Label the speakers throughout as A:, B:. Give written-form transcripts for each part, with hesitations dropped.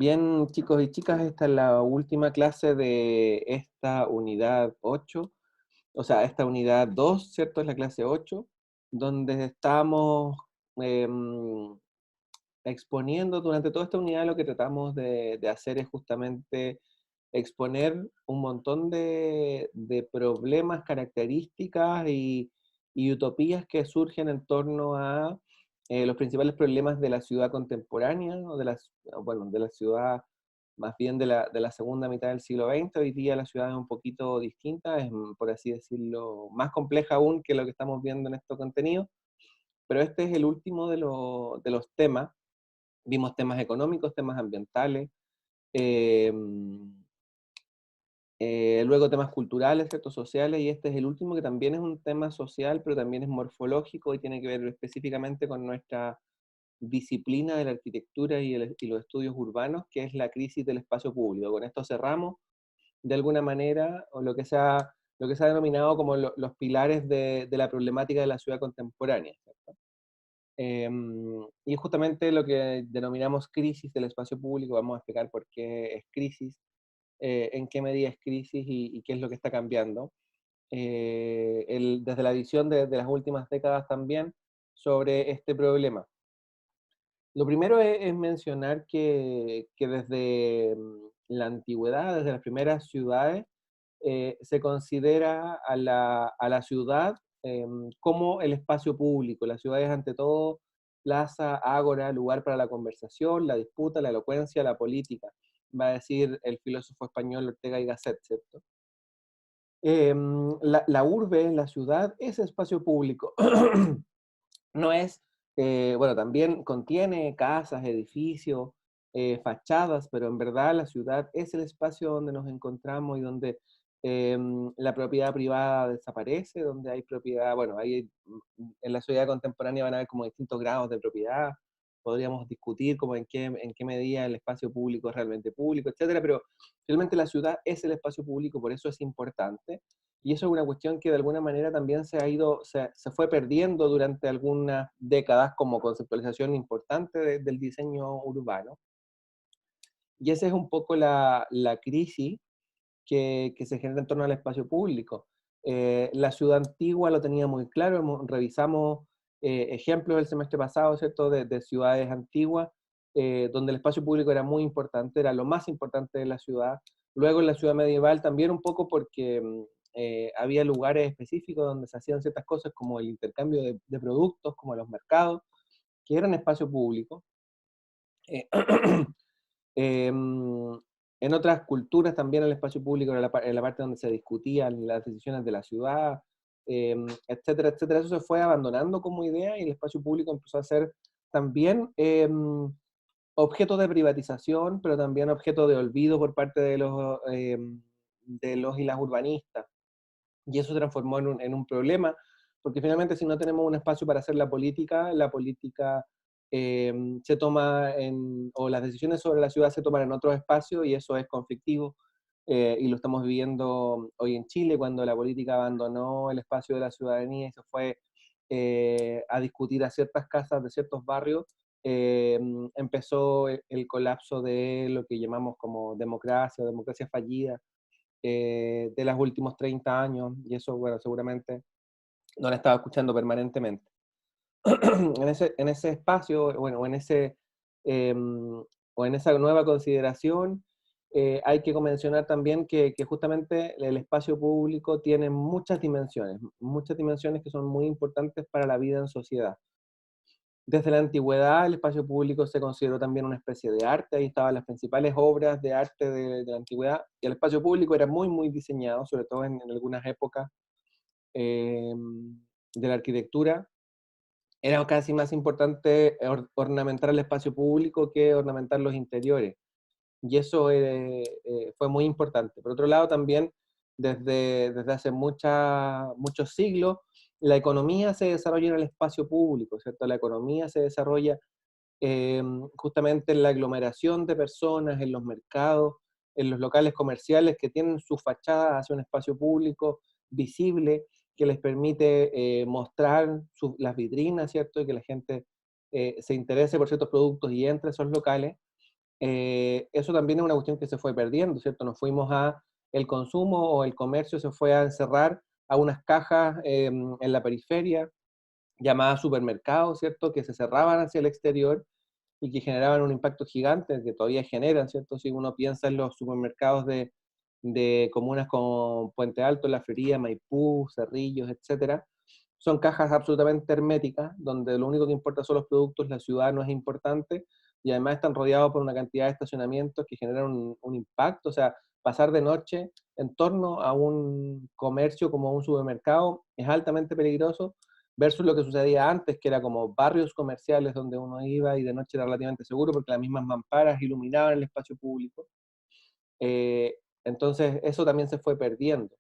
A: Bien, chicos y chicas, esta es la última clase de esta unidad 8, o sea, esta unidad 2, ¿cierto? Es la clase 8, donde estamos em, exponiendo durante toda esta unidad. Lo que tratamos de hacer es justamente exponer un montón de problemas, características y utopías que surgen en torno a los principales problemas de la ciudad contemporánea, o bueno, de la ciudad más bien de la segunda mitad del siglo XX. Hoy día la ciudad es un poquito distinta, es, por así decirlo, más compleja aún que lo que estamos viendo en estos contenidos, pero este es el último de los temas. Vimos temas económicos, temas ambientales, eh, luego temas culturales, ¿cierto? Sociales, y este es el último, que también es un tema social, pero también es morfológico y tiene que ver específicamente con nuestra disciplina de la arquitectura y los estudios urbanos, que es la crisis del espacio público. Con esto cerramos, de alguna manera, o lo que se ha denominado como los pilares de la problemática de la ciudad contemporánea, ¿cierto? Y justamente lo que denominamos crisis del espacio público. Vamos a explicar por qué es crisis, en qué medida es crisis y qué es lo que está cambiando. Desde la visión de las últimas décadas también sobre este problema. Lo primero es mencionar que desde la antigüedad, desde las primeras ciudades, se considera a la ciudad como el espacio público. La ciudad es ante todo plaza, ágora, lugar para la conversación, la disputa, la elocuencia, la política, va a decir el filósofo español Ortega y Gasset, ¿cierto? La urbe, la ciudad, es espacio público. No es, bueno, también contiene casas, edificios, fachadas, pero en verdad la ciudad es el espacio donde nos encontramos y donde la propiedad privada desaparece, donde hay propiedad, bueno, en la sociedad contemporánea van a haber como distintos grados de propiedad. Podríamos discutir como en qué medida el espacio público es realmente público, etcétera, pero realmente la ciudad es el espacio público, por eso es importante. Y eso es una cuestión que de alguna manera también se fue perdiendo durante algunas décadas como conceptualización importante del diseño urbano. Y esa es un poco la crisis que se genera en torno al espacio público. La ciudad antigua lo tenía muy claro. Revisamos ejemplos el semestre pasado, ¿cierto?, de ciudades antiguas, donde el espacio público era muy importante, era lo más importante de la ciudad. Luego en la ciudad medieval también un poco porque había lugares específicos donde se hacían ciertas cosas, como el intercambio de productos, como los mercados, que eran espacio público. Eh, Em, en otras culturas también el espacio público era la parte donde se discutían las decisiones de la ciudad, etcétera, etcétera. Eso se fue abandonando como idea y el espacio público empezó a ser también objeto de privatización, pero también objeto de olvido por parte de los y las urbanistas. Y eso se transformó en un problema, porque finalmente si no tenemos un espacio para hacer la política se toma o las decisiones sobre la ciudad se toman en otros espacios, y eso es conflictivo. Y lo estamos viviendo hoy en Chile, cuando la política abandonó el espacio de la ciudadanía y se fue a discutir a ciertas casas de ciertos barrios. Empezó el colapso de lo que llamamos como democracia o democracia fallida, de los últimos 30 años, y eso, bueno, seguramente no la estaba escuchando permanentemente. En ese espacio, bueno, o en esa nueva consideración, hay que mencionar también que justamente el espacio público tiene muchas dimensiones que son muy importantes para la vida en sociedad. Desde la antigüedad, el espacio público se consideró también una especie de arte. Ahí estaban las principales obras de arte de la antigüedad, y el espacio público era muy, muy diseñado, sobre todo en algunas épocas eh, de la arquitectura. Era casi más importante ornamentar el espacio público que ornamentar los interiores. Y eso fue muy importante. Por otro lado, también desde hace muchos siglos, la economía se desarrolla en el espacio público, ¿cierto? La economía se desarrolla eh, justamente en la aglomeración de personas, en los mercados, en los locales comerciales que tienen su fachada hacia un espacio público visible, que les permite mostrar las vitrinas, ¿cierto? Y que la gente se interese por ciertos productos y entre esos locales. eso también es una cuestión que se fue perdiendo, ¿cierto? Nos fuimos a el consumo o el comercio se fue a encerrar a unas cajas en la periferia, llamadas supermercados, ¿cierto? Que se cerraban hacia el exterior y que generaban un impacto gigante, que todavía generan, ¿cierto? Si uno piensa en los supermercados de comunas como Puente Alto, La Florida, Maipú, Cerrillos, etcétera, son cajas absolutamente herméticas, donde lo único que importa son los productos, la ciudad no es importante, y además están rodeados por una cantidad de estacionamientos que generan un impacto, o sea, pasar de noche en torno a un comercio como un supermercado es altamente peligroso, versus lo que sucedía antes, que era como barrios comerciales donde uno iba y de noche era relativamente seguro porque las mismas mamparas iluminaban el espacio público. Eh, entonces, eso también se fue perdiendo.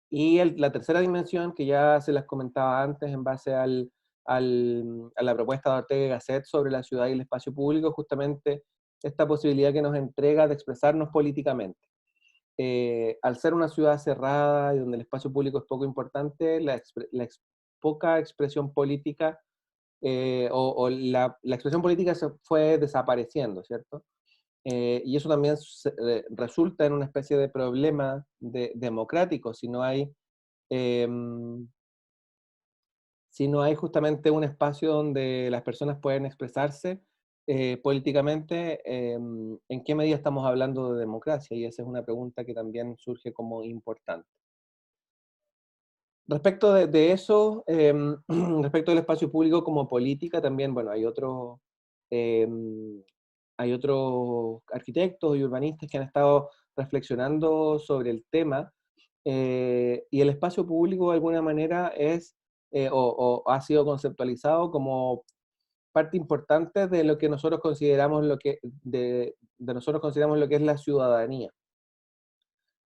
A: Y la tercera dimensión, que ya se las comentaba antes en base a la propuesta de Ortega y Gasset sobre la ciudad y el espacio público, justamente esta posibilidad que nos entrega de expresarnos políticamente. Al ser una ciudad cerrada y donde el espacio público es poco importante, poca expresión política o la expresión política se fue desapareciendo, ¿cierto? Y eso también resulta en una especie de problema democrático em, si no hay justamente un espacio donde las personas pueden expresarse políticamente, ¿en qué medida estamos hablando de democracia? Y esa es una pregunta que también surge como importante. Respecto de eso, respecto del espacio público como política, también, bueno, em, hay otros arquitectos y urbanistas que han estado reflexionando sobre el tema, y el espacio público de alguna manera es, o ha sido conceptualizado como parte importante de lo que nosotros consideramos de nosotros consideramos lo que es la ciudadanía.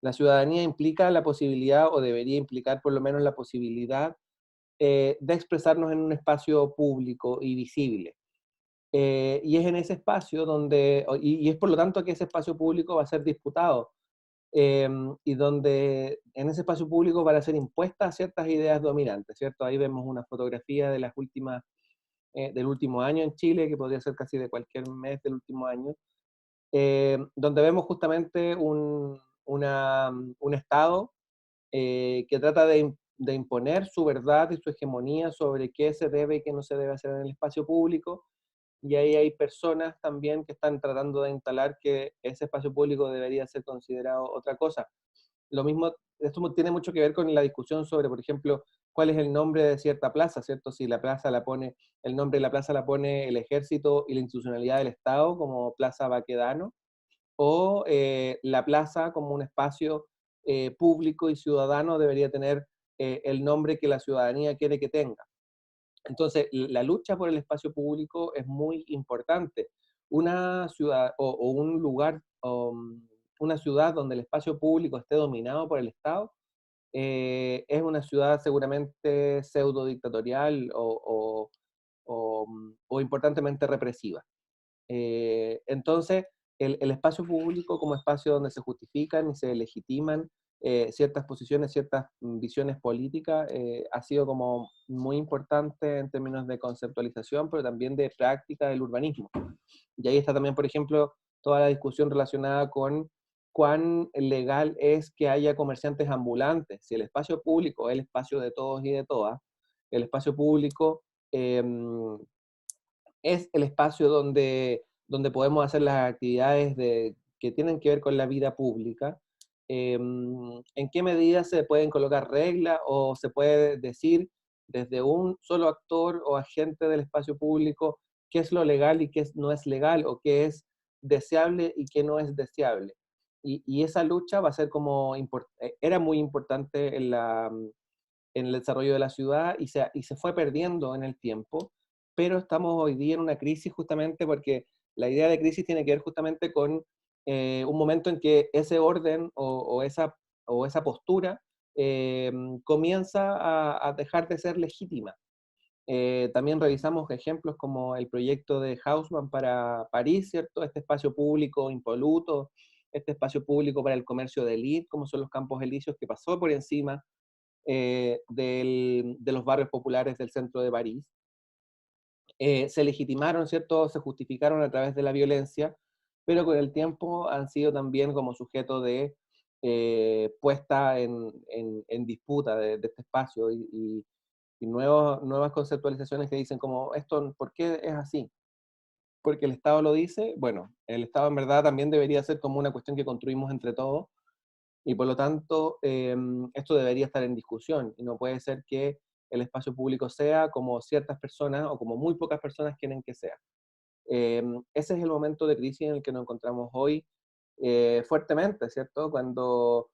A: La ciudadanía implica la posibilidad, o debería implicar por lo menos la posibilidad, de expresarnos en un espacio público y visible. Y es en ese espacio y es por lo tanto que ese espacio público va a ser disputado, y donde en ese espacio público van a ser impuestas ciertas ideas dominantes, ¿cierto? Ahí vemos una fotografía del último año en Chile, que podría ser casi de cualquier mes del último año, donde vemos justamente un Estado que trata de imponer su verdad y su hegemonía sobre qué se debe y qué no se debe hacer en el espacio público, y ahí hay personas también que están tratando de instalar que ese espacio público debería ser considerado otra cosa. Lo mismo, esto tiene mucho que ver con la discusión sobre, por ejemplo, cuál es el nombre de cierta plaza, ¿cierto? Si el nombre de la plaza la pone el ejército y la institucionalidad del Estado, como Plaza Baquedano, o la plaza como un espacio público y ciudadano debería tener el nombre que la ciudadanía quiere que tenga. Entonces, la lucha por el espacio público es muy importante. Una ciudad o un lugar, una ciudad donde el espacio público esté dominado por el Estado, es una ciudad seguramente pseudo dictatorial o importantemente represiva. Entonces, el espacio público como espacio donde se justifican y se legitiman ciertas posiciones, ciertas visiones políticas, ha sido como muy importante en términos de conceptualización, pero también de práctica del urbanismo. Y ahí está también, por ejemplo, toda la discusión relacionada con cuán legal es que haya comerciantes ambulantes. Si el espacio público es el espacio de todos y de todas, el espacio público es el espacio donde podemos hacer las actividades que tienen que ver con la vida pública. ¿En qué medida se pueden colocar reglas o se puede decir desde un solo actor o agente del espacio público qué es lo legal y qué no es legal, o qué es deseable y qué no es deseable? Y esa lucha va a ser era muy importante en el desarrollo de la ciudad y se fue perdiendo en el tiempo, pero estamos hoy día en una crisis justamente porque la idea de crisis tiene que ver justamente con un momento en que ese orden o esa postura comienza a dejar de ser legítima. También revisamos ejemplos como el proyecto de Haussmann para París, ¿cierto? Este espacio público impoluto, este espacio público para el comercio de élite, como son los Campos Elíseos, que pasó por encima de los barrios populares del centro de París. Se legitimaron, ¿cierto? Se justificaron a través de la violencia, pero con el tiempo han sido también como sujeto de puesta en disputa de este espacio y nuevas conceptualizaciones que dicen como, esto, ¿por qué es así? Porque el Estado lo dice, bueno, el Estado en verdad también debería ser como una cuestión que construimos entre todos, y por lo tanto esto debería estar en discusión, y no puede ser que el espacio público sea como ciertas personas o como muy pocas personas quieren que sea. Ese es el momento de crisis en el que nos encontramos hoy fuertemente, ¿cierto? Cuando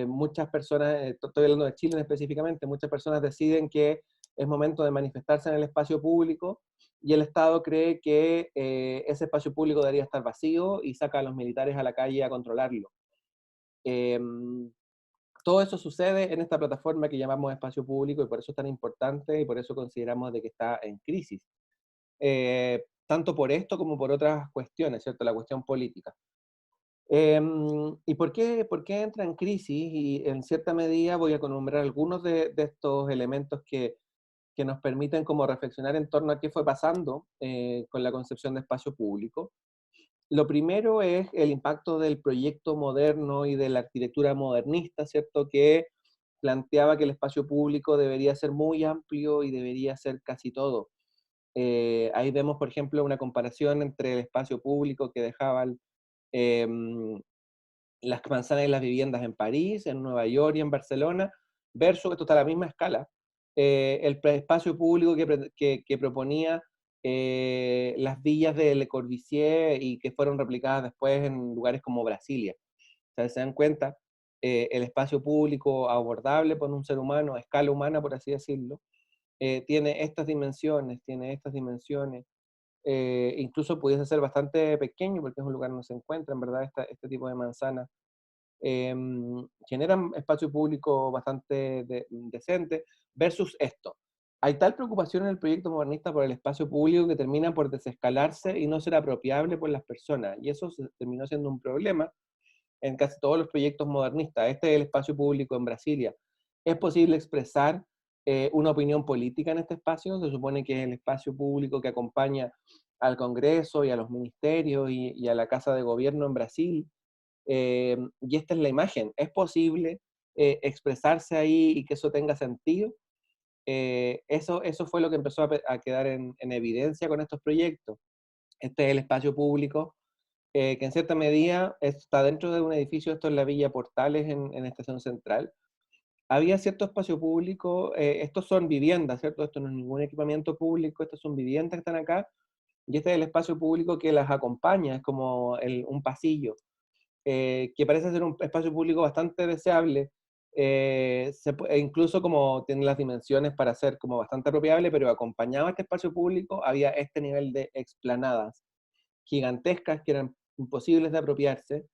A: muchas personas, estoy hablando de Chile específicamente, muchas personas deciden que es momento de manifestarse en el espacio público y el Estado cree que ese espacio público debería estar vacío y saca a los militares a la calle a controlarlo. Eh, Todo eso sucede en esta plataforma que llamamos espacio público y por eso es tan importante y por eso consideramos de que está en crisis. Tanto por esto como por otras cuestiones, ¿cierto? La cuestión política. ¿Y por qué entra en crisis? Y en cierta medida voy a nombrar algunos de estos elementos que nos permiten como reflexionar en torno a qué fue pasando con la concepción de espacio público. Lo primero es el impacto del proyecto moderno y de la arquitectura modernista, ¿cierto? Que planteaba que el espacio público debería ser muy amplio y debería ser casi todo. Ahí vemos, por ejemplo, una comparación entre el espacio público que dejaban em, las manzanas y las viviendas en París, en Nueva York y en Barcelona, versus, esto está a la misma escala, espacio público que proponía las villas de Le Corbusier y que fueron replicadas después en lugares como Brasilia. O sea, se dan cuenta, el espacio público abordable por un ser humano, a escala humana, por así decirlo, tiene estas dimensiones, incluso pudiese ser bastante pequeño porque es un lugar donde se encuentra, en verdad, este tipo de manzanas generan espacio público bastante decente, versus esto. Hay tal preocupación en el proyecto modernista por el espacio público que termina por desescalarse y no ser apropiable por las personas, y eso terminó siendo un problema en casi todos los proyectos modernistas. Este es el espacio público en Brasilia. ¿Es posible expresar una opinión política en este espacio? Se supone que es el espacio público que acompaña al Congreso y a los ministerios y a la Casa de Gobierno en Brasil, y esta es la imagen. ¿Es posible expresarse ahí y que eso tenga sentido? Eso fue lo que empezó a quedar en evidencia con estos proyectos. Este es el espacio público que en cierta medida está dentro de un edificio, esto es la Villa Portales en Estación Central. Había cierto espacio público, estos son viviendas, ¿cierto? Esto no es ningún equipamiento público, estas son viviendas que están acá, y este es el espacio público que las acompaña, es como un pasillo que parece ser un espacio público bastante deseable, e incluso como tiene las dimensiones para ser como bastante apropiable, pero acompañado a este espacio público había este nivel de explanadas gigantescas que eran imposibles de apropiarse,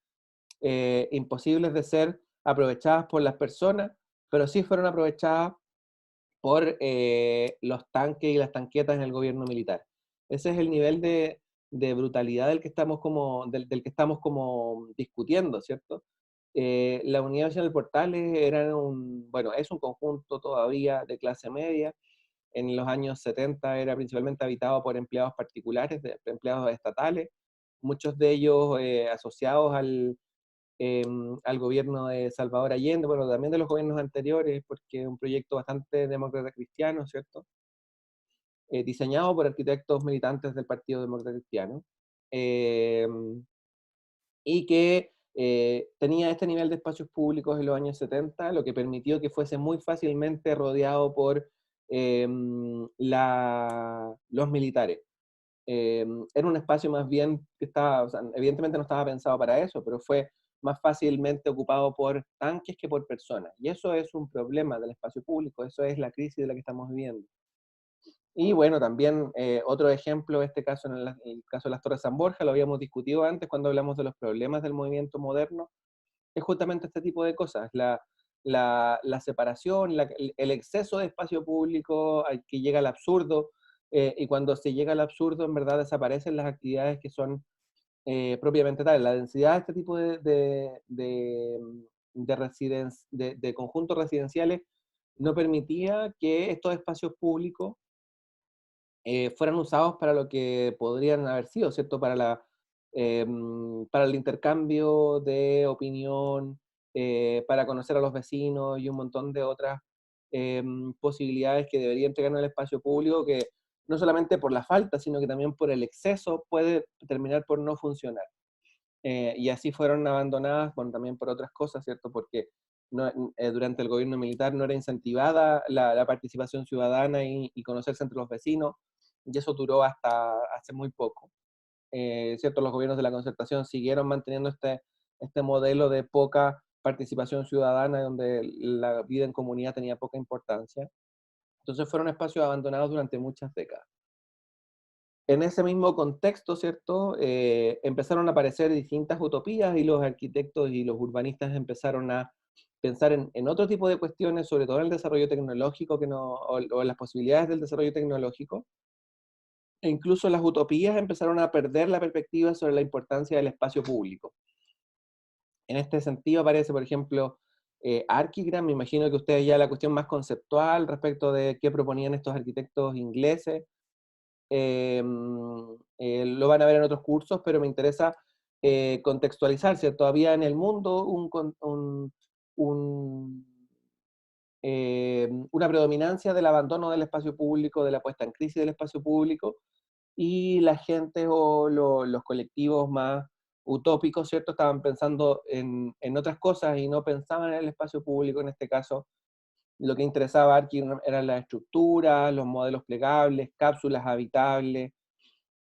A: imposibles de ser aprovechadas por las personas, pero sí fueron aprovechadas por los tanques y las tanquetas en el gobierno militar. Ese es el nivel de brutalidad del que estamos como discutiendo, ¿cierto? La Unidad Nacional Portales bueno, es un conjunto todavía de clase media. En los años 70 era principalmente habitado por empleados particulares, empleados estatales, muchos de ellos asociados al gobierno de Salvador Allende, bueno, también de los gobiernos anteriores, porque es un proyecto bastante demócrata cristiano, ¿cierto? Diseñado por arquitectos militantes del Partido Demócrata Cristiano, eh, y que tenía este nivel de espacios públicos en los años 70, lo que permitió que fuese muy fácilmente rodeado por los militares. Era un espacio más bien que estaba, o sea, evidentemente no estaba pensado para eso, pero fue más fácilmente ocupado por tanques que por personas. Y eso es un problema del espacio público, eso es la crisis de la que estamos viviendo. Y bueno, también otro ejemplo, este caso, el caso de las Torres San Borja, lo habíamos discutido antes cuando hablamos de los problemas del movimiento moderno, es justamente este tipo de cosas, la separación, el exceso de espacio público al que llega al absurdo, y cuando se llega al absurdo, en verdad desaparecen las actividades que son propiamente tales. La densidad de este tipo de conjuntos residenciales no permitía que estos espacios públicos fueran usados para lo que podrían haber sido, ¿cierto? para el intercambio de opinión, para conocer a los vecinos y un montón de otras posibilidades que debería entregar en el espacio público, que no solamente por la falta, sino que también por el exceso puede terminar por no funcionar. Y así fueron abandonadas, bueno, también por otras cosas, ¿cierto? Porque durante el gobierno militar no era incentivada la participación ciudadana y conocerse entre los vecinos, y eso duró hasta hace muy poco. ¿Cierto? Los gobiernos de la concertación siguieron manteniendo este modelo de poca participación ciudadana, donde la vida en comunidad tenía poca importancia. Entonces fueron espacios abandonados durante muchas décadas. En ese mismo contexto, ¿cierto? Empezaron a aparecer distintas utopías y los arquitectos y los urbanistas empezaron a pensar en otro tipo de cuestiones, sobre todo en el desarrollo tecnológico o en las posibilidades del desarrollo tecnológico. E incluso las utopías empezaron a perder la perspectiva sobre la importancia del espacio público. En este sentido aparece, por ejemplo, Archigram. Me imagino que ustedes ya la cuestión más conceptual respecto de qué proponían estos arquitectos ingleses, lo van a ver en otros cursos, pero me interesa contextualizar, ¿cierto? Todavía en el mundo un, una predominancia del abandono del espacio público, de la puesta en crisis del espacio público, y la gente o los colectivos más utópicos, ¿cierto? Estaban pensando en otras cosas y no pensaban en el espacio público. En este caso, lo que interesaba a Arkin eran las estructuras, los modelos plegables, cápsulas habitables,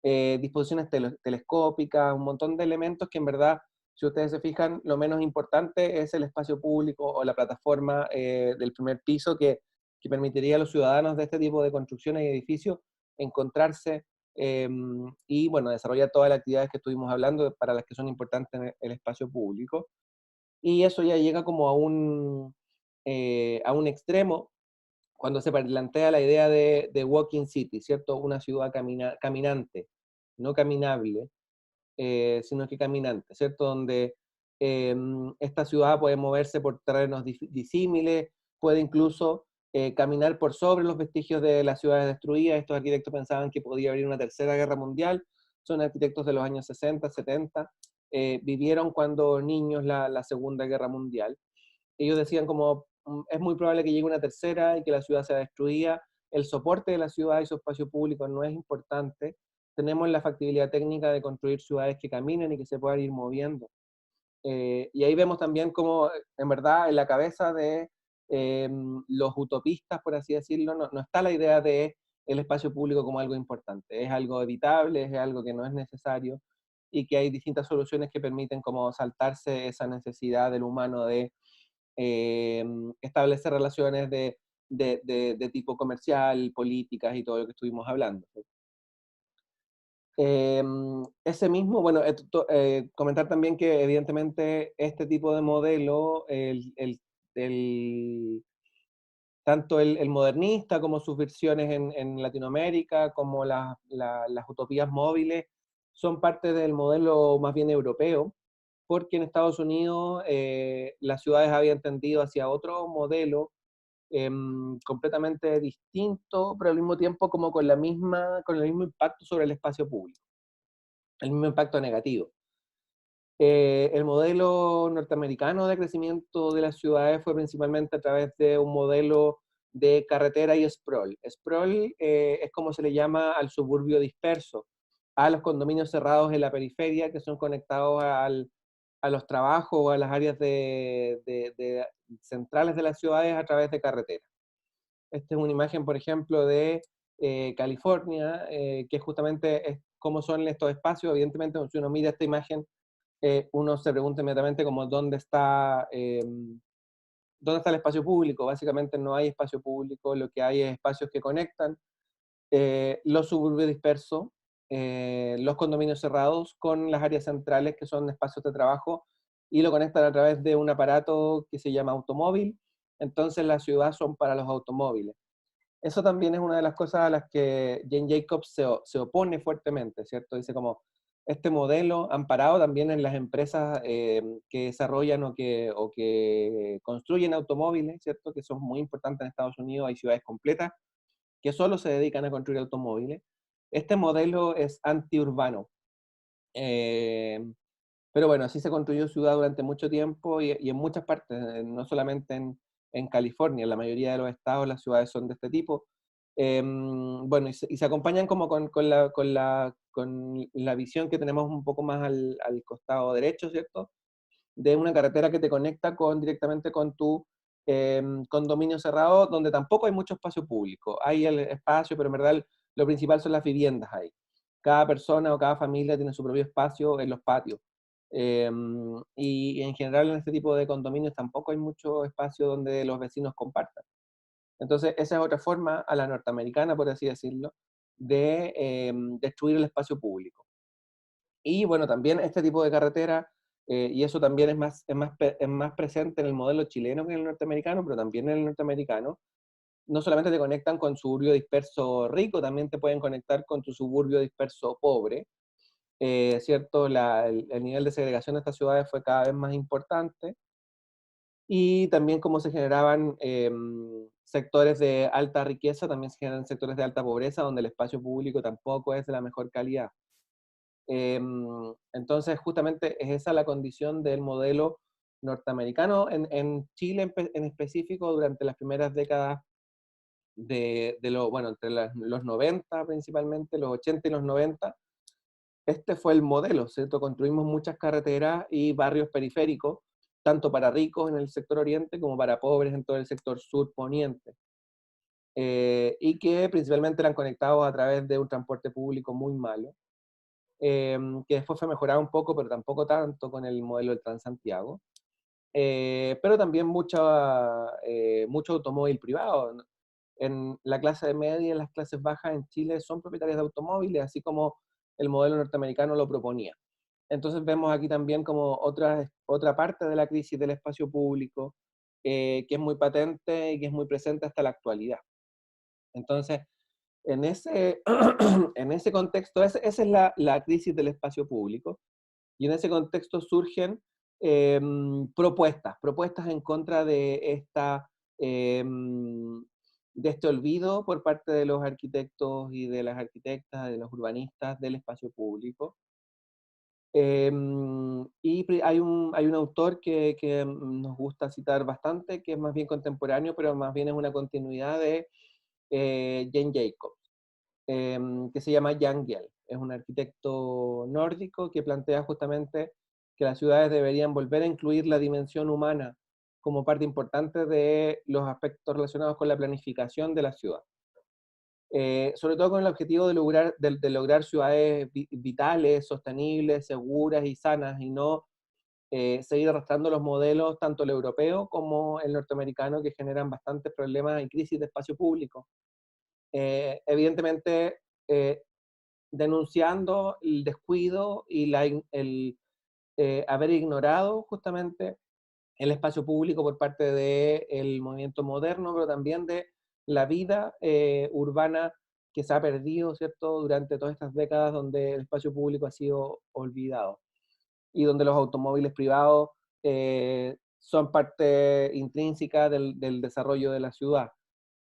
A: disposiciones telescópicas, un montón de elementos que en verdad, si ustedes se fijan, lo menos importante es el espacio público o la plataforma del primer piso que permitiría a los ciudadanos de este tipo de construcciones y edificios encontrarse y, bueno, desarrollar todas las actividades que estuvimos hablando para las que son importantes en el espacio público. Y eso ya llega como a un extremo cuando se plantea la idea de walking city, ¿cierto? Una ciudad caminante, no caminable, sino que caminante, ¿cierto? Donde esta ciudad puede moverse por terrenos disímiles, puede incluso caminar por sobre los vestigios de las ciudades destruidas. Estos arquitectos pensaban que podía haber una tercera guerra mundial, son arquitectos de los años 60, 70, vivieron cuando niños la Segunda Guerra Mundial. Ellos decían como, es muy probable que llegue una tercera y que la ciudad sea destruida, el soporte de la ciudad y su espacio público no es importante, tenemos la factibilidad técnica de construir ciudades que caminen y que se puedan ir moviendo. Y ahí vemos también cómo, en verdad, en la cabeza de los utopistas, por así decirlo, no está la idea de el espacio público como algo importante. Es algo evitable, es algo que no es necesario y que hay distintas soluciones que permiten como saltarse esa necesidad del humano de establecer relaciones de tipo comercial, políticas y todo lo que estuvimos hablando. Ese mismo, bueno, comentar también que evidentemente este tipo de modelo, el- tanto el modernista como sus versiones en Latinoamérica, como las utopías móviles, son parte del modelo más bien europeo, porque en Estados Unidos las ciudades habían tendido hacia otro modelo completamente distinto, pero al mismo tiempo como con el mismo impacto sobre el espacio público, el mismo impacto negativo. El modelo norteamericano de crecimiento de las ciudades fue principalmente a través de un modelo de carretera y sprawl. Sprawl es como se le llama al suburbio disperso, a los condominios cerrados en la periferia que son conectados a los trabajos o a las áreas centrales de las ciudades a través de carreteras. Esta es una imagen, por ejemplo, de California, que justamente es cómo son estos espacios. Evidentemente, si uno mira esta imagen, uno se pregunta inmediatamente como dónde está el espacio público. Básicamente no hay espacio público, lo que hay es espacios que conectan los suburbios dispersos, los condominios cerrados con las áreas centrales que son espacios de trabajo y lo conectan a través de un aparato que se llama automóvil. Entonces las ciudades son para los automóviles. Eso también es una de las cosas a las que Jane Jacobs se opone fuertemente, ¿cierto? Dice como, este modelo amparado también en las empresas que desarrollan o que construyen automóviles, ¿cierto? Que son muy importantes en Estados Unidos, hay ciudades completas que solo se dedican a construir automóviles. Este modelo es antiurbano, Eh, pero bueno, así se construyó ciudad durante mucho tiempo y en muchas partes, no solamente en California, en la mayoría de los estados las ciudades son de este tipo. Bueno, y se acompañan como con la visión que tenemos un poco más al costado derecho, ¿cierto? De una carretera que te conecta directamente con tu condominio cerrado, donde tampoco hay mucho espacio público. Hay el espacio, pero en verdad lo principal son las viviendas ahí. Cada persona o cada familia tiene su propio espacio en los patios. Y en general en este tipo de condominios tampoco hay mucho espacio donde los vecinos compartan. Entonces, esa es otra forma a la norteamericana, por así decirlo, de destruir el espacio público. Y bueno, también este tipo de carretera, y eso también es más presente en el modelo chileno que en el norteamericano, pero también en el norteamericano, no solamente te conectan con suburbio disperso rico, también te pueden conectar con tu suburbio disperso pobre, ¿cierto? El nivel de segregación de estas ciudades fue cada vez más importante, y también cómo se generaban sectores de alta riqueza, también se generan sectores de alta pobreza, donde el espacio público tampoco es de la mejor calidad. Entonces, justamente es esa la condición del modelo norteamericano. En Chile en específico, durante las primeras décadas bueno, entre los 90 principalmente, los 80 y los 90, este fue el modelo, ¿cierto? Construimos muchas carreteras y barrios periféricos, tanto para ricos en el sector oriente como para pobres en todo el sector sur poniente. Y que principalmente eran conectados a través de un transporte público muy malo, que después fue mejorado un poco, pero tampoco tanto con el modelo del Transantiago. Pero también mucho automóvil privado. ¿No? En la clase media y en las clases bajas en Chile son propietarias de automóviles, así como el modelo norteamericano lo proponía. Entonces vemos aquí también como otra parte de la crisis del espacio público, que es muy patente y que es muy presente hasta la actualidad. Entonces, en ese, en ese contexto, esa es la crisis del espacio público, y en ese contexto surgen propuestas en contra eh, de este olvido por parte de los arquitectos y de las arquitectas, de los urbanistas del espacio público. Hay un autor que nos gusta citar bastante, que es más bien contemporáneo, pero más bien es una continuidad de Jane Jacobs, que se llama Jan Gehl. Es un arquitecto nórdico que plantea justamente que las ciudades deberían volver a incluir la dimensión humana como parte importante de los aspectos relacionados con la planificación de la ciudad. Sobre todo con el objetivo de lograr ciudades vitales, sostenibles, seguras y sanas, y no seguir arrastrando los modelos, tanto el europeo como el norteamericano, que generan bastantes problemas y crisis de espacio público. Evidentemente, eh, denunciando el descuido y el haber ignorado justamente el espacio público por parte del movimiento moderno, pero también de la vida urbana que se ha perdido, ¿cierto?, durante todas estas décadas donde el espacio público ha sido olvidado y donde los automóviles privados son parte intrínseca del desarrollo de la ciudad.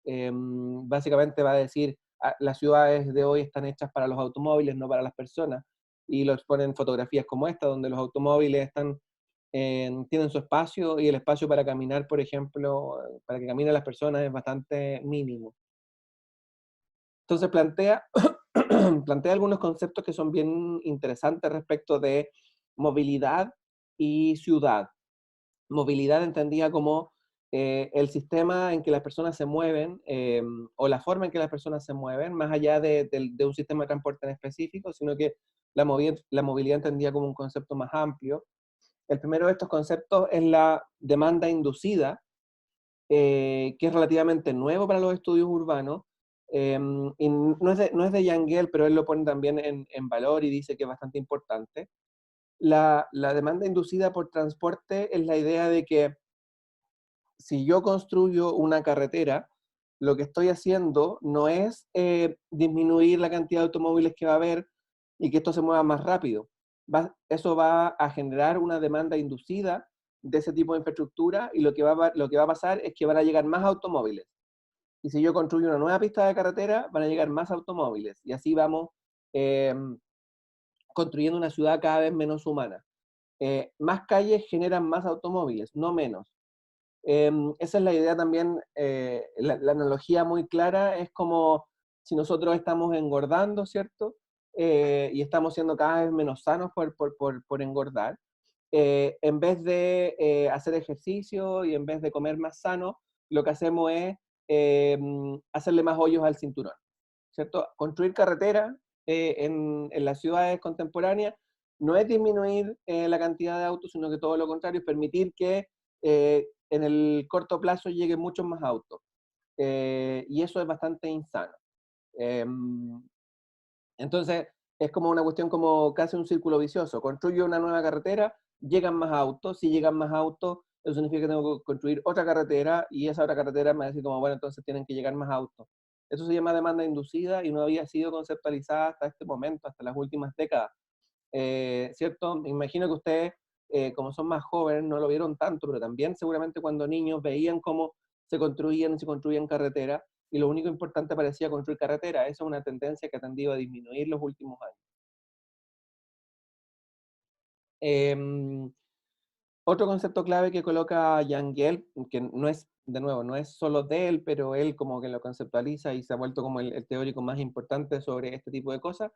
A: Básicamente va a decir, las ciudades de hoy están hechas para los automóviles, no para las personas, y lo exponen fotografías como esta, donde los automóviles tienen su espacio y el espacio para caminar, por ejemplo, para que caminen las personas es bastante mínimo. Entonces plantea algunos conceptos que son bien interesantes respecto de movilidad y ciudad. Movilidad entendida como el sistema en que las personas se mueven, o la forma en que las personas se mueven, más allá de un sistema de transporte en específico, sino que la movilidad entendida como un concepto más amplio. El primero de estos conceptos es la demanda inducida, que es relativamente nuevo para los estudios urbanos, y no es de Jan Gehl, pero él lo pone también en valor y dice que es bastante importante. La demanda inducida por transporte es la idea de que si yo construyo una carretera, lo que estoy haciendo no es disminuir la cantidad de automóviles que va a haber y que esto se mueva más rápido. Eso va a generar una demanda inducida de ese tipo de infraestructura, y lo que va a pasar es que van a llegar más automóviles. Y si yo construyo una nueva pista de carretera, van a llegar más automóviles. Y así vamos eh, construyendo una ciudad cada vez menos humana. Más calles generan más automóviles, no menos. Esa es la idea también, la analogía muy clara es como si nosotros estamos engordando, ¿cierto? Y estamos siendo cada vez menos sanos por engordar. En vez de hacer ejercicio y en vez de comer más sano, lo que hacemos es hacerle más hoyos al cinturón, ¿cierto? Construir carretera en las ciudades contemporáneas no es disminuir la cantidad de autos, sino que todo lo contrario, es permitir que en el corto plazo lleguen muchos más autos. Y eso es bastante insano. Em, entonces, es como una cuestión como casi un círculo vicioso. Construyo una nueva carretera, llegan más autos, si llegan más autos, eso significa que tengo que construir otra carretera y esa otra carretera me va a decir como, bueno, entonces tienen que llegar más autos. Eso se llama demanda inducida y no había sido conceptualizada hasta este momento, hasta las últimas décadas. ¿Cierto? Me imagino que ustedes, como son más jóvenes, no lo vieron tanto, pero también seguramente cuando niños veían cómo se construían y se construían carreteras, y lo único importante parecía construir carretera. Esa es una tendencia que ha tendido a disminuir los últimos años. Em, Otro concepto clave que coloca Jan Gehl, que no es, de nuevo, no es solo de él, pero él como que lo conceptualiza y se ha vuelto como el teórico más importante sobre este tipo de cosas,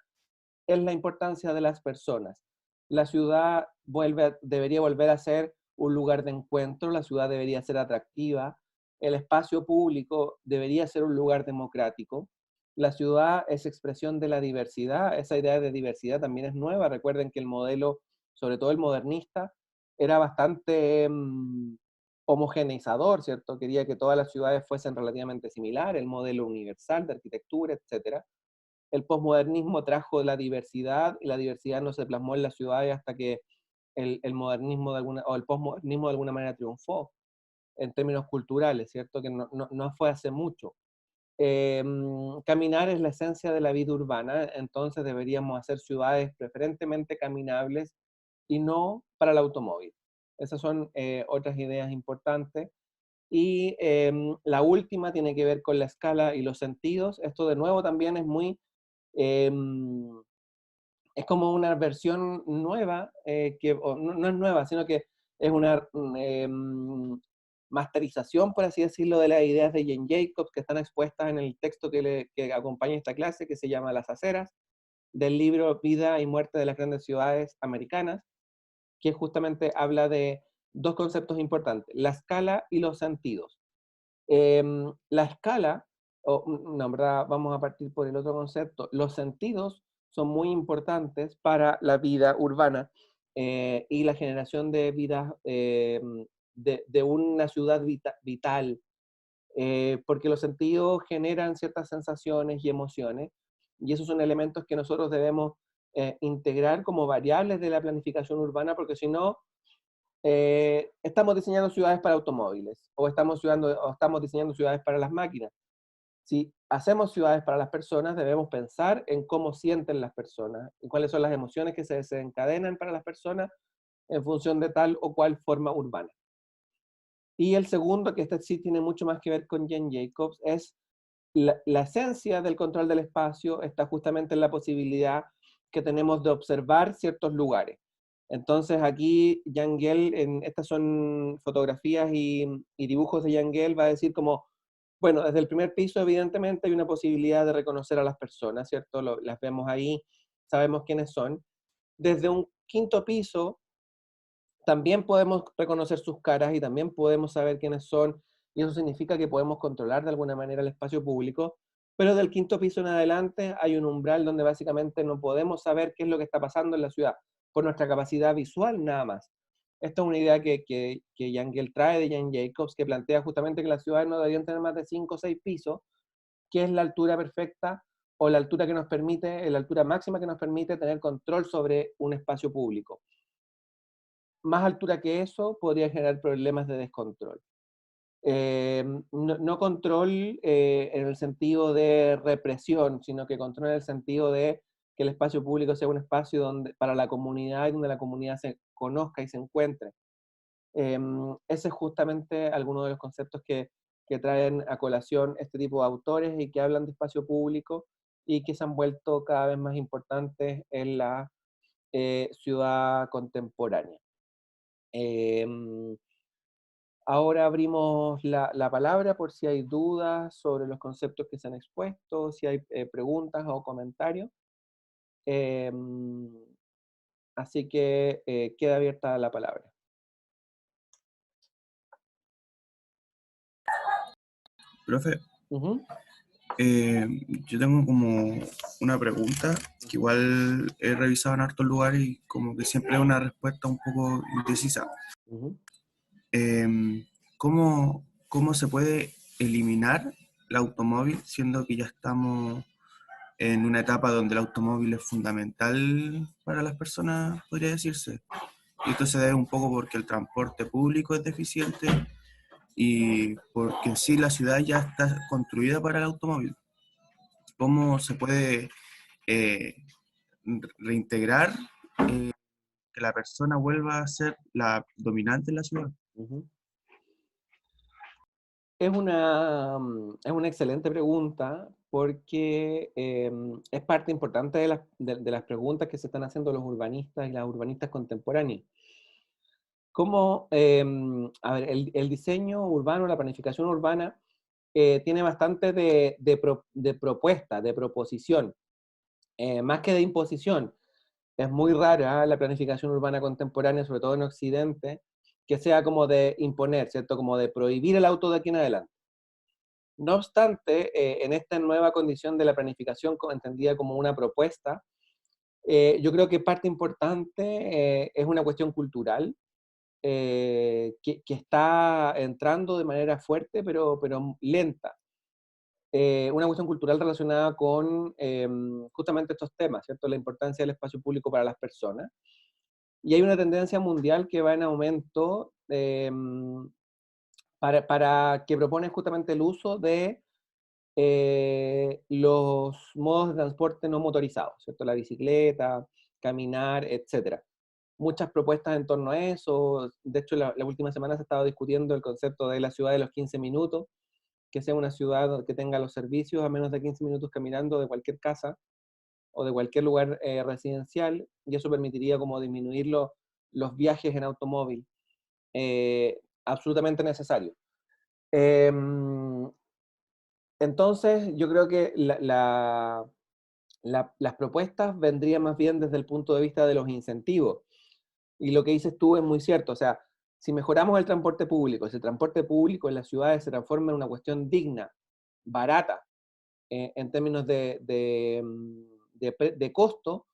A: es la importancia de las personas. La ciudad debería volver a ser un lugar de encuentro, la ciudad debería ser atractiva, el espacio público debería ser un lugar democrático, la ciudad es expresión de la diversidad, esa idea de diversidad también es nueva, recuerden que el modelo, sobre todo el modernista, era bastante homogeneizador, ¿cierto? Quería que todas las ciudades fuesen relativamente similares, el modelo universal de arquitectura, etcétera. El posmodernismo trajo la diversidad y la diversidad no se plasmó en las ciudades hasta que el modernismo de alguna, o el posmodernismo de alguna manera triunfó en términos culturales, ¿cierto? Que no fue hace mucho. Caminar es la esencia de la vida urbana, entonces deberíamos hacer ciudades preferentemente caminables y no para el automóvil. Esas son otras ideas importantes. Y la última tiene que ver con la escala y los sentidos. Esto de nuevo también es muy es como una versión nueva, no es nueva, sino que es una masterización, por así decirlo, de las ideas de Jane Jacobs que están expuestas en el texto que acompaña esta clase, que se llama Las aceras, del libro Vida y muerte de las grandes ciudades americanas, que justamente habla de dos conceptos importantes, la escala y los sentidos. La escala, no, en verdad, vamos a partir por el otro concepto. Los sentidos son muy importantes para la vida urbana y la generación de vida de una ciudad vital, porque los sentidos generan ciertas sensaciones y emociones, y esos son elementos que nosotros debemos integrar como variables de la planificación urbana, porque si no, estamos diseñando ciudades para automóviles o estamos diseñando ciudades para las máquinas. Si hacemos ciudades para las personas, debemos pensar en cómo sienten las personas y cuáles son las emociones que se desencadenan para las personas en función de tal o cual forma urbana. Y el segundo, que este sí tiene mucho más que ver con Jane Jacobs, es la esencia del control del espacio está justamente en la posibilidad que tenemos de observar ciertos lugares. Entonces aquí Jan Gehl, estas son fotografías y dibujos de Jan Gehl, va a decir como, bueno, desde el primer piso evidentemente hay una posibilidad de reconocer a las personas, ¿cierto? Las vemos ahí, sabemos quiénes son. Desde un quinto piso también podemos reconocer sus caras y también podemos saber quiénes son, y eso significa que podemos controlar de alguna manera el espacio público, pero del quinto piso en adelante hay un umbral donde básicamente no podemos saber qué es lo que está pasando en la ciudad, por nuestra capacidad visual nada más. Esta es una idea que Jan Gehl trae de Jane Jacobs, que plantea justamente que las ciudades no deberían tener más de 5 o 6 pisos, que es la altura perfecta o la altura que nos permite, la altura máxima que nos permite tener control sobre un espacio público. Más altura que eso podría generar problemas de descontrol. No control en el sentido de represión, sino que control en el sentido de que el espacio público sea un espacio para la comunidad y donde la comunidad se conozca y se encuentre. Ese es justamente alguno de los conceptos que traen a colación este tipo de autores y que hablan de espacio público y que se han vuelto cada vez más importantes en la ciudad contemporánea. Em, Ahora abrimos la palabra por si hay dudas sobre los conceptos que se han expuesto, si hay preguntas o comentarios. Em, Así que queda abierta la palabra.
B: Profe,
A: Ujú,
B: yo tengo como una pregunta que igual he revisado en hartos lugares y como que siempre es una respuesta un poco indecisa.
A: ujú,
B: ¿Cómo se puede eliminar el automóvil siendo que ya estamos en una etapa donde el automóvil es fundamental para las personas, podría decirse? Y esto se debe un poco porque el transporte público es deficiente y porque en sí la ciudad ya está construida para el automóvil. ¿Cómo se puede eh, reintegrar, que la persona vuelva a ser la dominante en la ciudad?
A: ujú. Es una excelente pregunta porque es parte importante de las preguntas que se están haciendo los urbanistas y las urbanistas contemporáneas. Cómo, a ver, el diseño urbano, la planificación urbana, tiene bastante de propuesta, de proposición, más que de imposición. Es muy rara la planificación urbana contemporánea, sobre todo en Occidente, que sea como de imponer, ¿cierto? Como de prohibir el auto de aquí en adelante. No obstante, en esta nueva condición de la planificación entendida como una propuesta, yo creo que parte importante es una cuestión cultural que está entrando de manera fuerte, pero lenta. Una cuestión cultural relacionada con justamente estos temas, ¿cierto? La importancia del espacio público para las personas. Y hay una tendencia mundial que va en aumento para que propone justamente el uso de los modos de transporte no motorizados, ¿cierto? La bicicleta, caminar, etcétera. Muchas propuestas en torno a eso. De hecho, la última semana se estaba discutiendo el concepto de la ciudad de los 15 minutos, que sea una ciudad que tenga los servicios a menos de 15 minutos caminando de cualquier casa o de cualquier lugar residencial, y eso permitiría como disminuir los viajes en automóvil, absolutamente necesario. Eh, entonces, yo creo que las propuestas vendrían más bien desde el punto de vista de los incentivos. Y lo que dices tú es muy cierto. O sea, si mejoramos el transporte público, si el transporte público en las ciudades se transforma en una cuestión digna, barata, en términos de costo,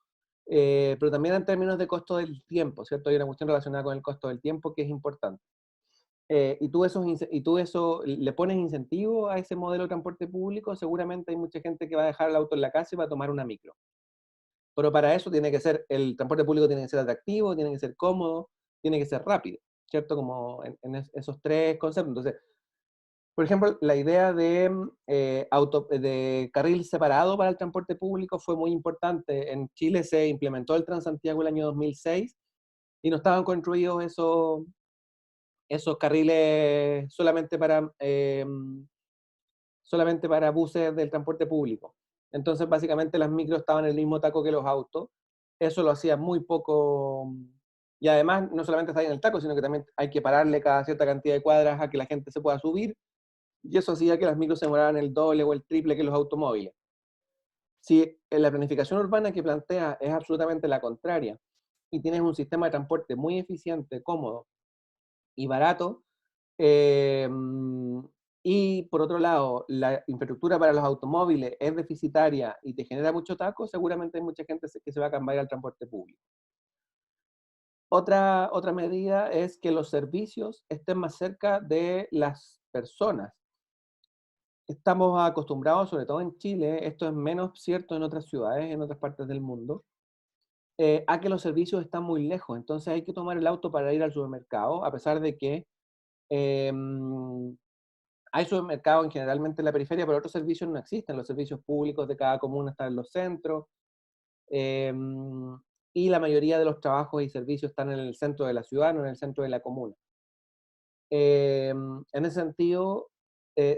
A: pero también en términos de costo del tiempo, ¿cierto? Hay una cuestión relacionada con el costo del tiempo que es importante. Y tú eso le pones incentivo a ese modelo de transporte público, seguramente hay mucha gente que va a dejar el auto en la casa y va a tomar una micro. Pero para eso tiene que ser, el transporte público tiene que ser atractivo, tiene que ser cómodo, tiene que ser rápido, ¿cierto? Como en esos tres conceptos. Entonces, por ejemplo, la idea de carril separado para el transporte público fue muy importante. En Chile se implementó el Transantiago el año 2006 y no estaban construidos esos carriles solamente para buses del transporte público. Entonces, básicamente, las micros estaban en el mismo taco que los autos. Eso lo hacía muy poco. Y además, no solamente está ahí en el taco, sino que también hay que pararle cada cierta cantidad de cuadras a que la gente se pueda subir. Y eso hacía que las micros se demoraran el doble o el triple que los automóviles. Si la planificación urbana que plantea es absolutamente la contraria y tienes un sistema de transporte muy eficiente, cómodo y barato, eh, y por otro lado, la infraestructura para los automóviles es deficitaria y te genera mucho taco, seguramente hay mucha gente que se va a cambiar al transporte público. Otra medida es que los servicios estén más cerca de las personas. Estamos acostumbrados, sobre todo en Chile, esto es menos cierto en otras ciudades, en otras partes del mundo, a que los servicios están muy lejos. Entonces hay que tomar el auto para ir al supermercado, a pesar de que eh, hay supermercados generalmente en la periferia, pero otros servicios no existen. Los servicios públicos de cada comuna están en los centros, eh, y la mayoría de los trabajos y servicios están en el centro de la ciudad, no en el centro de la comuna. En ese sentido,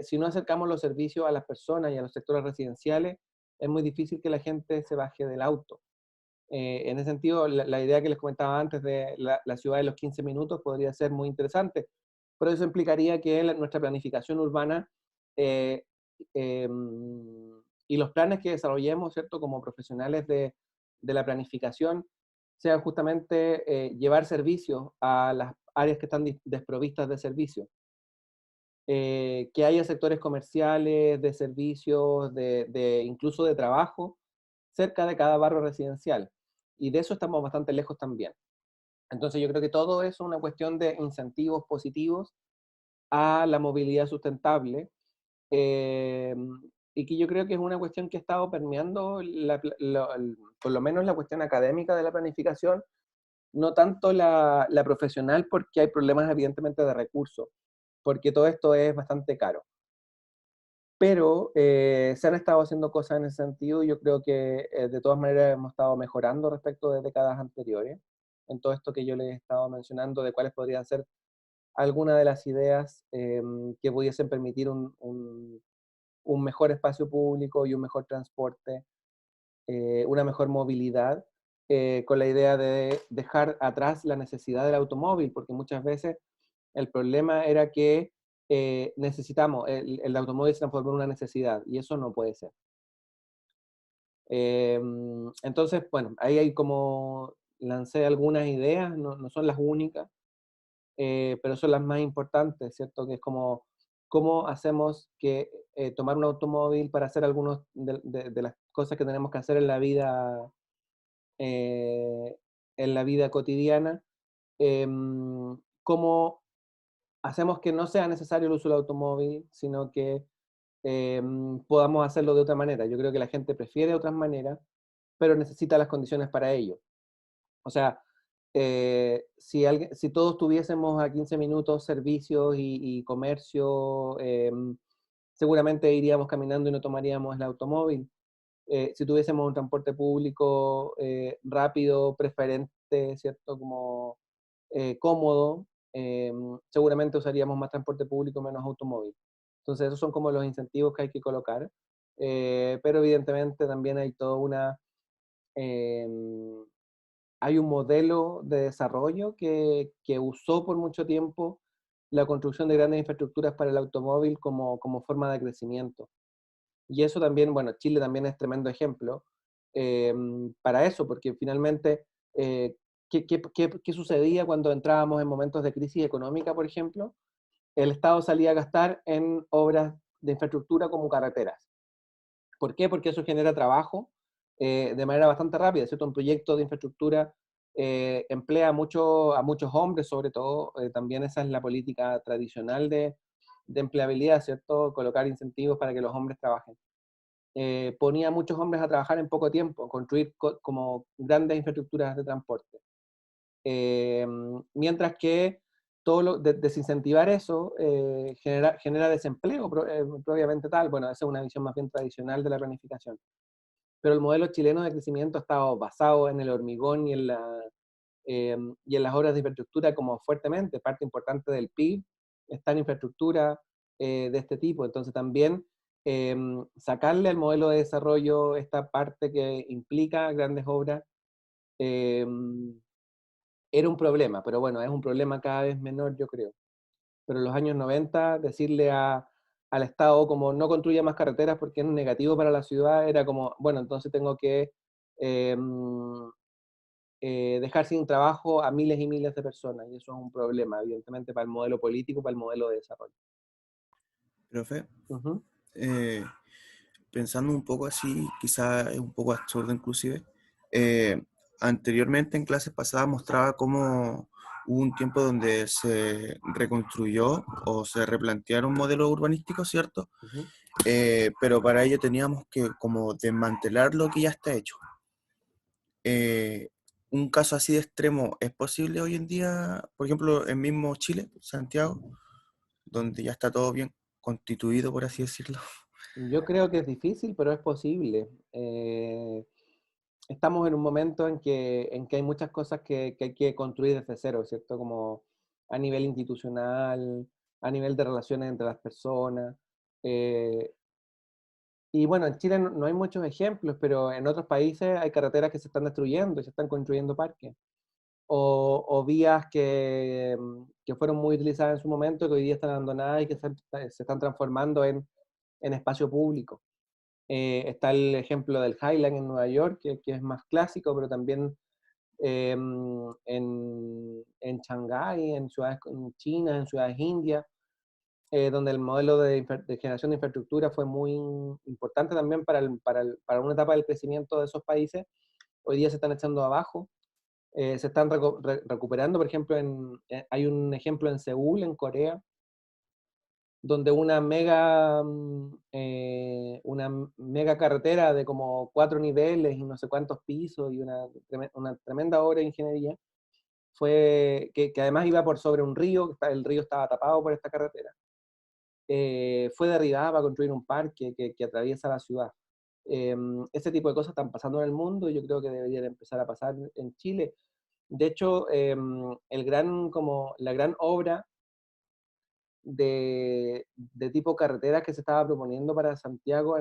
A: si no acercamos los servicios a las personas y a los sectores residenciales, es muy difícil que la gente se baje del auto. En ese sentido, la idea que les comentaba antes de la ciudad de los 15 minutos podría ser muy interesante, pero eso implicaría que nuestra planificación urbana eh, y los planes que desarrollemos, ¿cierto? Como profesionales de la planificación, sean justamente llevar servicios a las áreas que están desprovistas de servicios. Que haya sectores comerciales, de servicios, incluso de trabajo, cerca de cada barrio residencial. Y de eso estamos bastante lejos también. Entonces yo creo que todo eso es una cuestión de incentivos positivos a la movilidad sustentable, eh, y que yo creo que es una cuestión que ha estado permeando por lo menos la cuestión académica de la planificación, no tanto la profesional, porque hay problemas evidentemente de recursos, porque todo esto es bastante caro. Pero se han estado haciendo cosas en ese sentido y yo creo que de todas maneras hemos estado mejorando respecto de décadas anteriores, en todo esto que yo les he estado mencionando, de cuáles podrían ser algunas de las ideas que pudiesen permitir un mejor espacio público y un mejor transporte, una mejor movilidad, con la idea de dejar atrás la necesidad del automóvil, porque muchas veces el problema era que necesitamos, el automóvil se transformó en una necesidad y eso no puede ser. Entonces, bueno, ahí hay como, lancé algunas ideas, no son las únicas, pero son las más importantes, ¿cierto? Que es como, ¿cómo hacemos que tomar un automóvil para hacer algunas de las cosas que tenemos que hacer eh, en la vida cotidiana? ¿Cómo hacemos que no sea necesario el uso del automóvil, sino que podamos hacerlo de otra manera? Yo creo que la gente prefiere otras maneras, pero necesita las condiciones para ello. O sea, si todos tuviésemos a 15 minutos servicios y comercio, seguramente iríamos caminando y no tomaríamos el automóvil. Si tuviésemos un transporte público rápido, preferente, ¿cierto? Como cómodo, seguramente usaríamos más transporte público, menos automóvil. Entonces, esos son como los incentivos que hay que colocar. Pero evidentemente también hay toda una... em, hay un modelo de desarrollo que usó por mucho tiempo la construcción de grandes infraestructuras para el automóvil como forma de crecimiento. Y eso también, bueno, Chile también es tremendo ejemplo para eso, porque finalmente, ¿qué sucedía cuando entrábamos en momentos de crisis económica, por ejemplo? El Estado salía a gastar en obras de infraestructura como carreteras. ¿Por qué? Porque eso genera trabajo de manera bastante rápida, ¿cierto? Un proyecto de infraestructura emplea a muchos hombres, sobre todo, también esa es la política tradicional de empleabilidad, ¿cierto? Colocar incentivos para que los hombres trabajen. Ponía a muchos hombres a trabajar en poco tiempo, construir como grandes infraestructuras de transporte. Eh, Mientras que desincentivar eso genera desempleo propiamente tal. Bueno, esa es una visión más bien tradicional de la planificación. Pero el modelo chileno de crecimiento ha estado basado en el hormigón y en las obras de infraestructura como fuertemente, parte importante del PIB está en infraestructura de este tipo. Entonces también sacarle al modelo de desarrollo esta parte que implica grandes obras eh, era un problema, pero bueno, es un problema cada vez menor, yo creo. Pero en los años 90, decirle al Estado como no construya más carreteras porque es negativo para la ciudad, era como, bueno, entonces tengo que eh, dejar sin trabajo a miles y miles de personas, y eso es un problema, evidentemente, para el modelo político, para el modelo de desarrollo.
B: Profe,
A: Ujú,
B: eh, pensando un poco así, quizá es un poco absurdo inclusive, eh, anteriormente en clases pasadas mostraba cómo hubo un tiempo donde se reconstruyó o se replantearon modelos urbanísticos, ¿cierto?
A: ujú.
B: Pero para ello teníamos que como desmantelar lo que ya está hecho. Eh, un caso así de extremo es posible hoy en día, por ejemplo, en mismo Chile, Santiago, donde ya está todo bien constituido, por así decirlo.
A: Yo creo que es difícil, pero es posible. Estamos en un momento en que hay muchas cosas que hay que construir desde cero, ¿cierto? Como a nivel institucional, a nivel de relaciones entre las personas. eh, Y bueno, en Chile no hay muchos ejemplos, pero en otros países hay carreteras que se están destruyendo y se están construyendo parques. O vías que fueron muy utilizadas en su momento, que hoy día están abandonadas y que se están transformando en espacio público. Está el ejemplo del Highland en Nueva York, que es más clásico, pero también en Shanghái, en ciudades chinas, en ciudades indias, donde el modelo de generación de infraestructura fue muy importante también para una etapa del crecimiento de esos países. Hoy día se están echando abajo, se están recuperando. Por ejemplo, hay un ejemplo en Seúl, en Corea, donde una mega carretera de como 4 niveles y no sé cuántos pisos y una tremenda obra de ingeniería, que además iba por sobre un río, el río estaba tapado por esta carretera, fue derribada para construir un parque que atraviesa la ciudad. Ese tipo de cosas están pasando en el mundo y yo creo que deberían empezar a pasar en Chile. De hecho, la gran obra de tipo carreteras que se estaba proponiendo para Santiago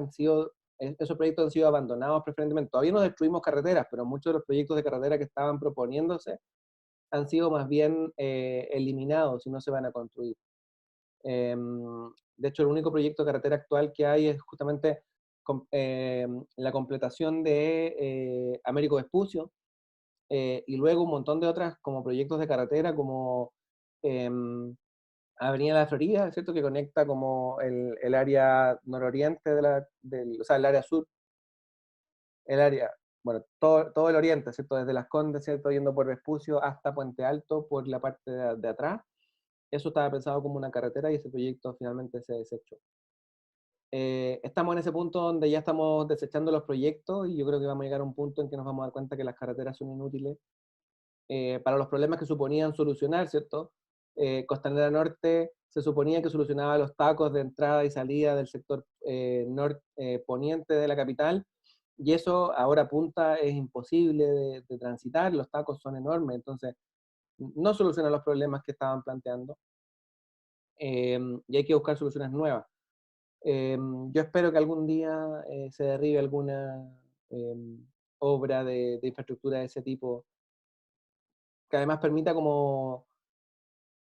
A: esos proyectos han sido abandonados preferentemente. Todavía no destruimos carreteras, pero muchos de los proyectos de carretera que estaban proponiéndose han sido más bien eliminados y no se van a construir. De hecho, el único proyecto de carretera actual que hay es justamente la completación de Américo Vespucio, y luego un montón de otras como proyectos de carretera como em, Avenida La Florida, ¿cierto? Que conecta como el área nororiente o sea, el área sur, el área, bueno, todo el oriente, ¿cierto? Desde Las Condes, ¿cierto? Yendo por Vespucio hasta Puente Alto por la parte de atrás. Eso estaba pensado como una carretera y ese proyecto finalmente se desechó. Estamos en ese punto donde ya estamos desechando los proyectos y yo creo que vamos a llegar a un punto en que nos vamos a dar cuenta que las carreteras son inútiles para los problemas que suponían solucionar, ¿cierto? Costanera Norte se suponía que solucionaba los tacos de entrada y salida del sector poniente de la capital, y eso ahora punta es imposible de transitar, los tacos son enormes, entonces no soluciona los problemas que estaban planteando, y hay que buscar soluciones nuevas. Yo espero que algún día se derribe alguna obra de infraestructura de ese tipo, que además permita como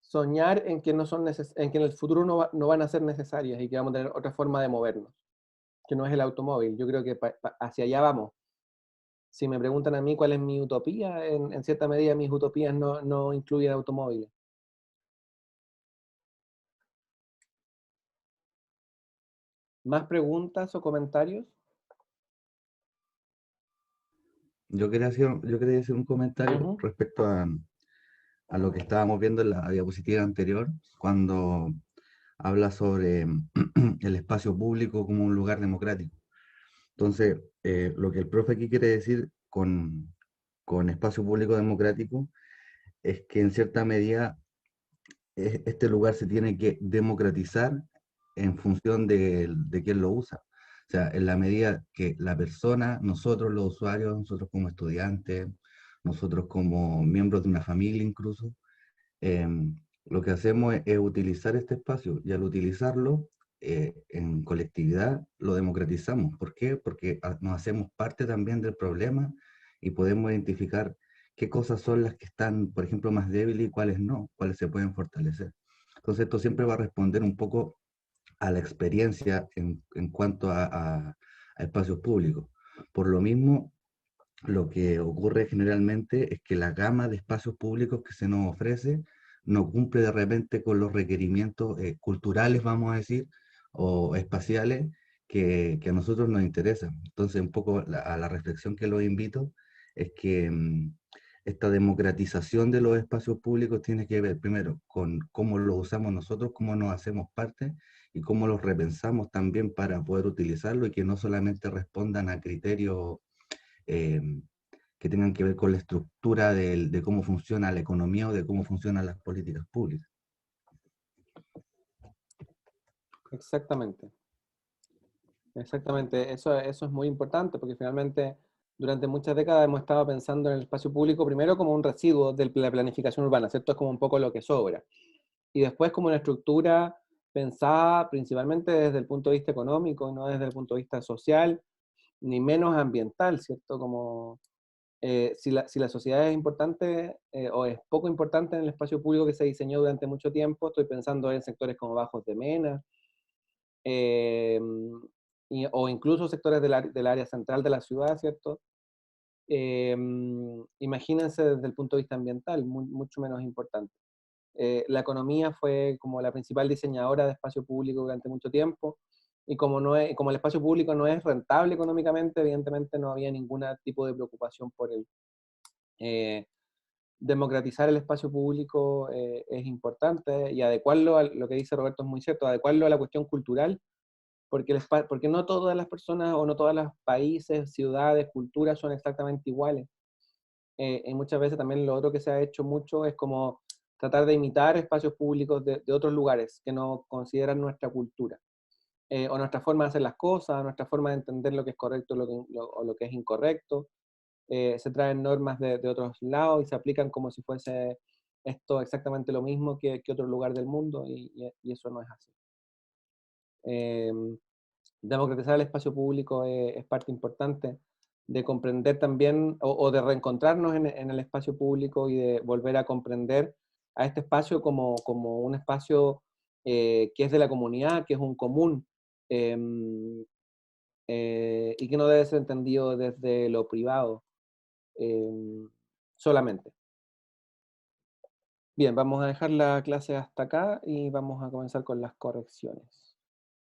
A: soñar en que, en que en el futuro no van a ser necesarias y que vamos a tener otra forma de movernos, que no es el automóvil. Yo creo que hacia allá vamos. Si me preguntan a mí cuál es mi utopía, en cierta medida mis utopías no incluyen automóviles. ¿Más preguntas o comentarios?
C: Yo quería hacer un comentario
A: Ujú.
C: respecto a lo que estábamos viendo en la diapositiva anterior, cuando habla sobre el espacio público como un lugar democrático. Entonces, lo que el profe aquí quiere decir con espacio público democrático es que en cierta medida este lugar se tiene que democratizar en función de quién lo usa. O sea, en la medida que la persona, nosotros los usuarios, nosotros como estudiantes, nosotros como miembros de una familia incluso, lo que hacemos es utilizar este espacio y al utilizarlo en colectividad lo democratizamos. ¿Por qué? Porque nos hacemos parte también del problema y podemos identificar qué cosas son las que están, por ejemplo, más débiles y cuáles no, cuáles se pueden fortalecer. Entonces esto siempre va a responder un poco a la experiencia en cuanto a espacios públicos. Por lo mismo, lo que ocurre generalmente es que la gama de espacios públicos que se nos ofrece no cumple de repente con los requerimientos culturales, vamos a decir, o espaciales que a nosotros nos interesan. Entonces, un poco a la reflexión que los invito es que esta democratización de los espacios públicos tiene que ver primero con cómo los usamos nosotros, cómo nos hacemos parte y cómo los repensamos también para poder utilizarlo y que no solamente respondan a criterios eh, que tengan que ver con la estructura de cómo funciona la economía o de cómo funcionan las políticas públicas.
A: Exactamente. Exactamente, eso es muy importante porque finalmente durante muchas décadas hemos estado pensando en el espacio público primero como un residuo de la planificación urbana, ¿cierto? Es como un poco lo que sobra. Y después como una estructura pensada principalmente desde el punto de vista económico, y no desde el punto de vista social, ni menos ambiental, ¿cierto? Como si la sociedad es importante o es poco importante en el espacio público que se diseñó durante mucho tiempo, estoy pensando en sectores como Bajos de Mena, eh, o incluso sectores del área central de la ciudad, ¿cierto? Imagínense desde el punto de vista ambiental, mucho menos importante. La economía fue como la principal diseñadora de espacio público durante mucho tiempo, y como, no es, como el espacio público no es rentable económicamente, evidentemente no había ningún tipo de preocupación por él. Democratizar el espacio público es importante, y adecuarlo a lo que dice Roberto es muy cierto, adecuarlo a la cuestión cultural, porque no todas las personas o no todos los países, ciudades, culturas son exactamente iguales. Y muchas veces también lo otro que se ha hecho mucho es como tratar de imitar espacios públicos de otros lugares que no consideran nuestra cultura, o nuestra forma de hacer las cosas, nuestra forma de entender lo que es correcto o lo que es incorrecto. Se traen normas de otros lados y se aplican como si fuese esto exactamente lo mismo que otro lugar del mundo, y eso no es así. Eh, Democratizar el espacio público es parte importante de comprender también, o de reencontrarnos en el espacio público y de volver a comprender a este espacio como un espacio que es de la comunidad, que es un común, em, y que no debe ser entendido desde lo privado solamente. Bien, vamos a dejar la clase hasta acá y vamos a comenzar con las correcciones.